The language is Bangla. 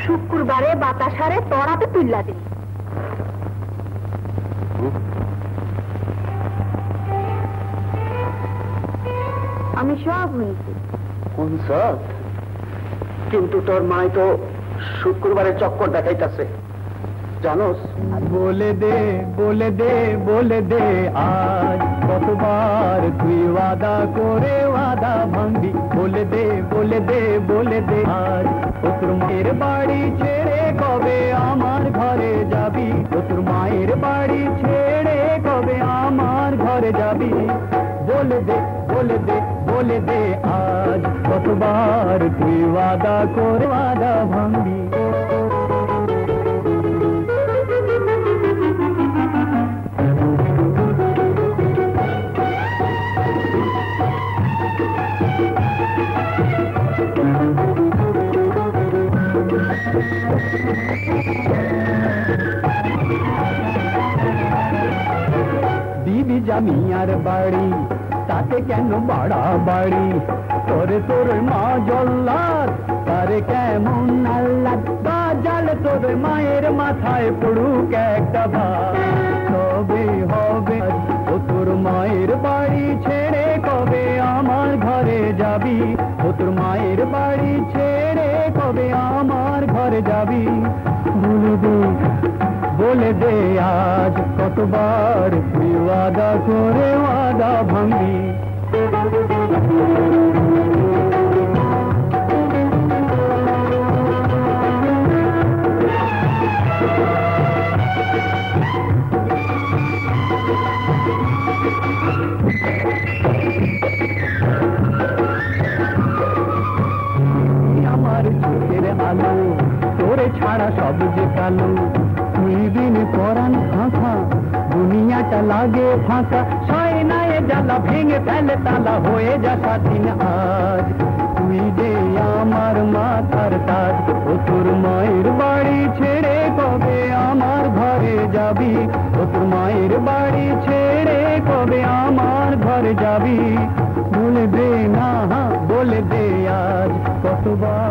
শুক্রবারে বাতাসারে তড়াতে তুললা দিন। আমি সব হয়েছি। কোন সব? কিন্তু তোর মাই তো শুক্রবারে চক্কর দেখাইতেছে জানোস। বলে দে বলে দে বলে দে আজ কতবার তুই ওয়াদা করে ওয়াদা ভাঙবি। বলে দে বলে দে বলে দে আজ তোর মায়ের বাড়ি ছেড়ে কবে আমার ঘরে যাবি। তোর মায়ের বাড়ি ছেড়ে কবে আমার ঘরে যাবি। বলে দে বলে দে বলে দে আজ কতবার তুই ওয়াদা করে ওয়াদা ভাঙবি। দিবি জামিয়ার বাড়ি তাতে কেন বাড়া বাড়ি। তোরে তোর মা জল্লাদ তারে কেমন আল্লাহ বাজাল। তোর মায়ের মাথায় পড়ুক একটা ভাত তবে হবে। ও তোর মায়ের বাড়ি ছেড়ে কবে আমার ঘরে যাবি। ও তোর মায়ের বাড়ি ছেড়ে কবে আমার ঘরে যাবি। বলে দে বলে দে আজ কতবার তুই ওয়াদা করে ওয়াদা ভাঙবি। আমার চোখের আলো তোরে ছাড়া সব যে কালো। তুই দিন পরান ফাঁকা দুনিয়াটা লাগে ফাঁকা। সায়নায় জ্বালা ভেঙে ফেলে তালা হয়ে যা স্বাধীন আজ। তুই যে আমার মাথার তাজ। ও তোর মায়ের বাড়ি ছেড়ে কবে আমার ঘরে যাবি। ও তোর মায়ের বাড়ি ছেড়ে কবে আমার ঘরে যাবি। বলে দে না বলে দে আজ কতবার